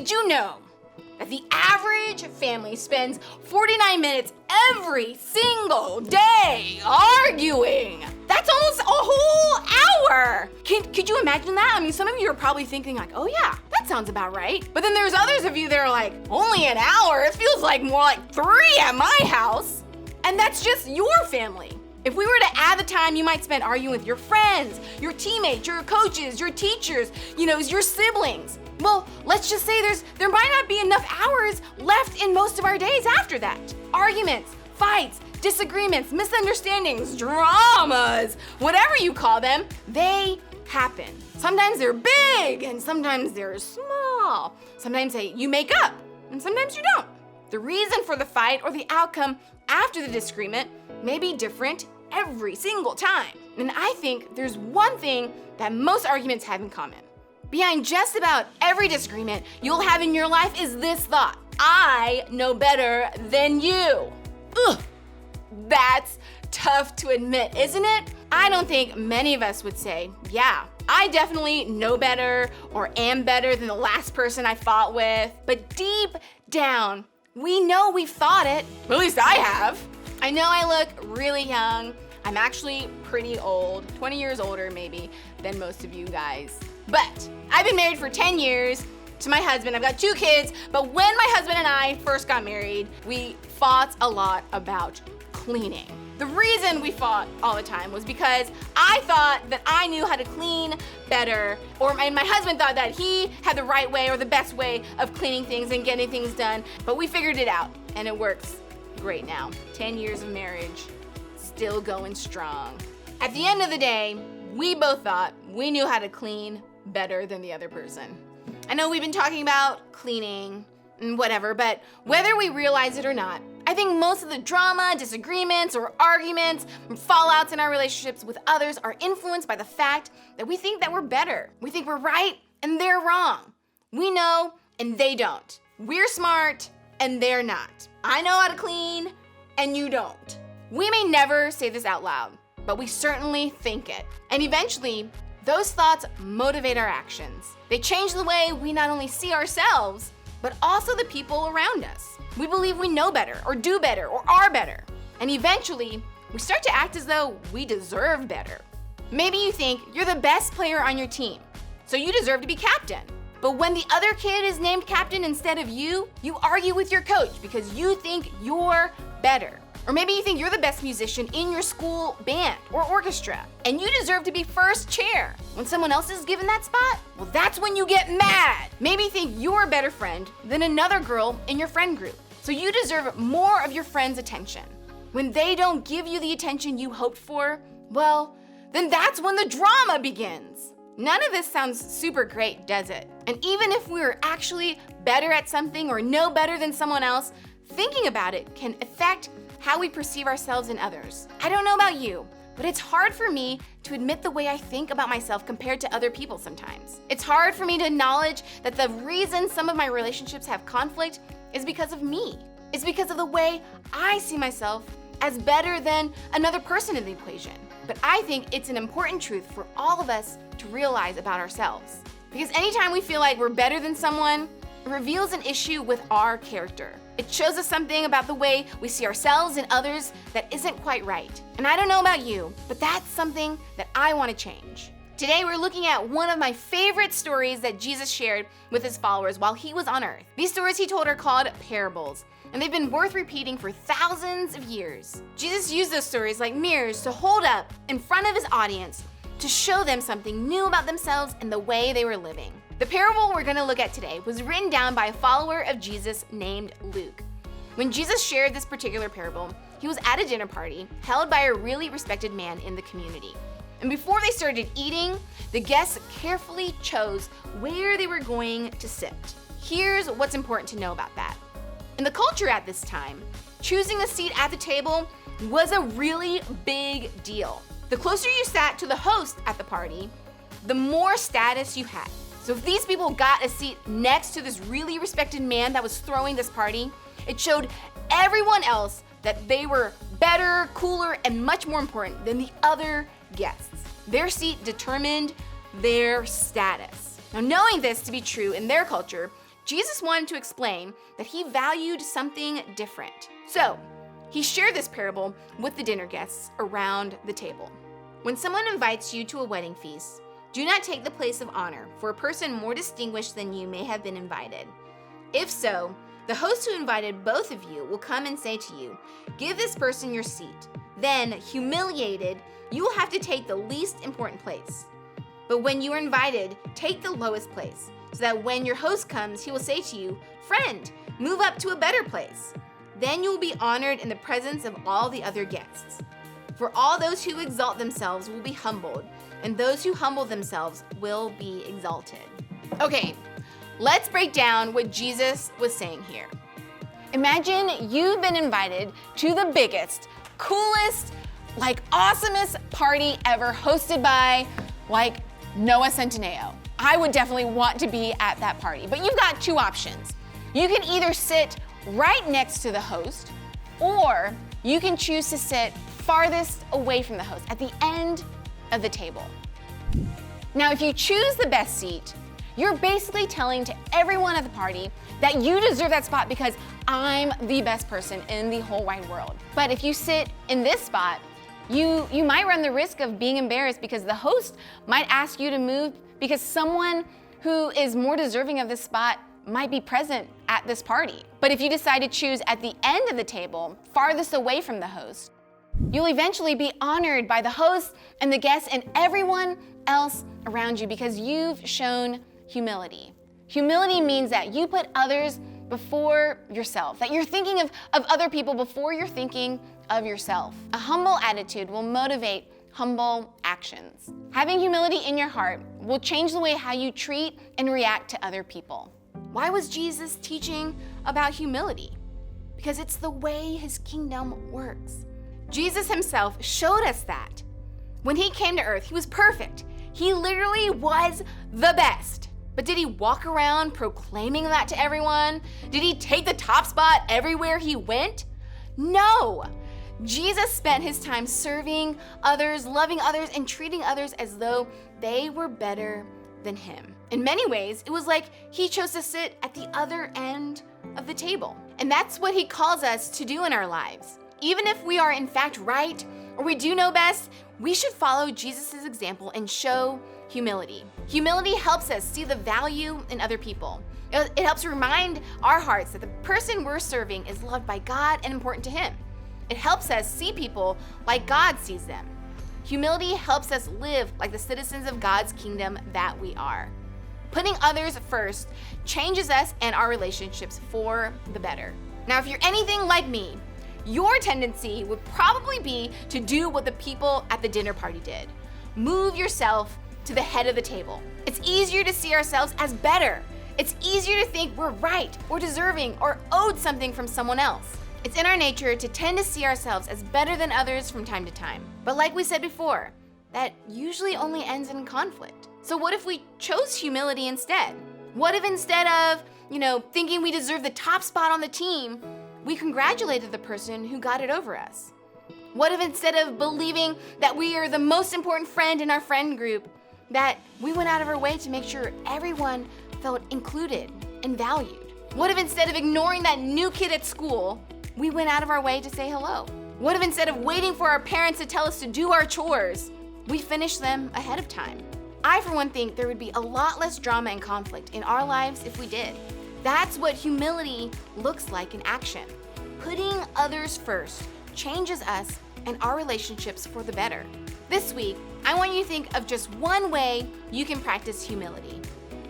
Did you know that the average family spends 49 minutes every single day arguing? That's almost a whole hour. Could you imagine that? I mean, some of you are probably thinking like, oh yeah, that sounds about right. But then there's others of you that are like, only an hour? It feels like more like 3 at my house. And that's just your family. If we were to add the time you might spend arguing with your friends, your teammates, your coaches, your teachers, your siblings, well, let's just say there might not be enough hours left in most of our days after that. Arguments, fights, disagreements, misunderstandings, dramas, whatever you call them, they happen. Sometimes they're big and sometimes they're small. Sometimes you make up and sometimes you don't. The reason for the fight or the outcome after the disagreement may be different every single time. And I think there's one thing that most arguments have in common. Behind just about every disagreement you'll have in your life is this thought: I know better than you. Ugh, that's tough to admit, isn't it? I don't think many of us would say, yeah, I definitely know better or am better than the last person I fought with. But deep down, we know we've thought it. At least I have. I know I look really young. I'm actually pretty old, 20 years older maybe than most of you guys. But I've been married for 10 years to my husband. I've got 2 kids, but when my husband and I first got married, we fought a lot about cleaning. The reason we fought all the time was because I thought that I knew how to clean better, and my husband thought that he had the right way or the best way of cleaning things and getting things done, but we figured it out, and it works great now. 10 years of marriage, still going strong. At the end of the day, we both thought we knew how to clean better than the other person. I know we've been talking about cleaning and whatever, but whether we realize it or not, I think most of the drama, disagreements, or arguments, and fallouts in our relationships with others are influenced by the fact that we think that we're better. We think we're right and they're wrong. We know and they don't. We're smart and they're not. I know how to clean and you don't. We may never say this out loud, but we certainly think it. And eventually, those thoughts motivate our actions. They change the way we not only see ourselves, but also the people around us. We believe we know better, or do better, or are better. And eventually, we start to act as though we deserve better. Maybe you think you're the best player on your team, so you deserve to be captain. But when the other kid is named captain instead of you, you argue with your coach because you think you're better. Or maybe you think you're the best musician in your school band or orchestra, and you deserve to be first chair. When someone else is given that spot, well, that's when you get mad. Maybe you think you're a better friend than another girl in your friend group, so you deserve more of your friend's attention. When they don't give you the attention you hoped for, well, then that's when the drama begins. None of this sounds super great, does it? And even if we were actually better at something or know better than someone else, thinking about it can affect how we perceive ourselves and others. I don't know about you, but it's hard for me to admit the way I think about myself compared to other people sometimes. It's hard for me to acknowledge that the reason some of my relationships have conflict is because of me. It's because of the way I see myself as better than another person in the equation. But I think it's an important truth for all of us to realize about ourselves. Because anytime we feel like we're better than someone, it reveals an issue with our character. It shows us something about the way we see ourselves and others that isn't quite right. And I don't know about you, but that's something that I want to change. Today we're looking at one of my favorite stories that Jesus shared with his followers while he was on earth. These stories he told are called parables, and they've been worth repeating for thousands of years. Jesus used those stories like mirrors to hold up in front of his audience to show them something new about themselves and the way they were living. The parable we're going to look at today was written down by a follower of Jesus named Luke. When Jesus shared this particular parable, he was at a dinner party held by a really respected man in the community. And before they started eating, the guests carefully chose where they were going to sit. Here's what's important to know about that. In the culture at this time, choosing a seat at the table was a really big deal. The closer you sat to the host at the party, the more status you had. So if these people got a seat next to this really respected man that was throwing this party, it showed everyone else that they were better, cooler, and much more important than the other guests. Their seat determined their status. Now, knowing this to be true in their culture, Jesus wanted to explain that he valued something different. So, he shared this parable with the dinner guests around the table. When someone invites you to a wedding feast, do not take the place of honor, for a person more distinguished than you may have been invited. If so, the host who invited both of you will come and say to you, "Give this person your seat." Then, humiliated, you will have to take the least important place. But when you are invited, take the lowest place, so that when your host comes, he will say to you, "Friend, move up to a better place." Then you will be honored in the presence of all the other guests. For all those who exalt themselves will be humbled, and those who humble themselves will be exalted. Okay, let's break down what Jesus was saying here. Imagine you've been invited to the biggest, coolest, awesomest party ever hosted by, Noah Centineo. I would definitely want to be at that party, but you've got two options. You can either sit right next to the host, or you can choose to sit farthest away from the host at the end of the table. Now, if you choose the best seat, you're basically telling to everyone at the party that you deserve that spot because I'm the best person in the whole wide world. But if you sit in this spot, you might run the risk of being embarrassed because the host might ask you to move because someone who is more deserving of this spot might be present at this party. But if you decide to choose at the end of the table, farthest away from the host, you'll eventually be honored by the host and the guests and everyone else around you because you've shown humility. Humility means that you put others before yourself, that you're thinking of other people before you're thinking of yourself. A humble attitude will motivate humble actions. Having humility in your heart will change the way how you treat and react to other people. Why was Jesus teaching about humility? Because it's the way his kingdom works. Jesus himself showed us that. When he came to earth, he was perfect. He literally was the best. But did he walk around proclaiming that to everyone? Did he take the top spot everywhere he went? No. Jesus spent his time serving others, loving others, and treating others as though they were better than him. In many ways, it was like he chose to sit at the other end of the table. And that's what he calls us to do in our lives. Even if we are in fact right or we do know best, we should follow Jesus' example and show humility. Humility helps us see the value in other people. It helps remind our hearts that the person we're serving is loved by God and important to him. It helps us see people like God sees them. Humility helps us live like the citizens of God's kingdom that we are. Putting others first changes us and our relationships for the better. Now, if you're anything like me, your tendency would probably be to do what the people at the dinner party did. Move yourself to the head of the table. It's easier to see ourselves as better. It's easier to think we're right or deserving or owed something from someone else. It's in our nature to tend to see ourselves as better than others from time to time. But like we said before, that usually only ends in conflict. So what if we chose humility instead? What if instead of, thinking we deserve the top spot on the team, we congratulated the person who got it over us? What if instead of believing that we are the most important friend in our friend group, that we went out of our way to make sure everyone felt included and valued? What if instead of ignoring that new kid at school, we went out of our way to say hello? What if instead of waiting for our parents to tell us to do our chores, we finished them ahead of time? I, for one, think there would be a lot less drama and conflict in our lives if we did. That's what humility looks like in action. Putting others first changes us and our relationships for the better. This week, I want you to think of just one way you can practice humility.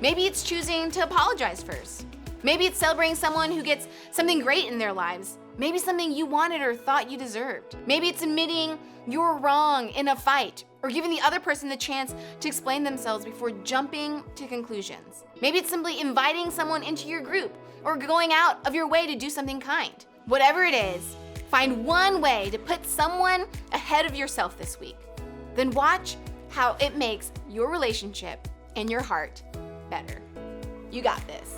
Maybe it's choosing to apologize first. Maybe it's celebrating someone who gets something great in their lives. Maybe something you wanted or thought you deserved. Maybe it's admitting you're wrong in a fight or giving the other person the chance to explain themselves before jumping to conclusions. Maybe it's simply inviting someone into your group or going out of your way to do something kind. Whatever it is, find one way to put someone ahead of yourself this week. Then watch how it makes your relationship and your heart better. You got this.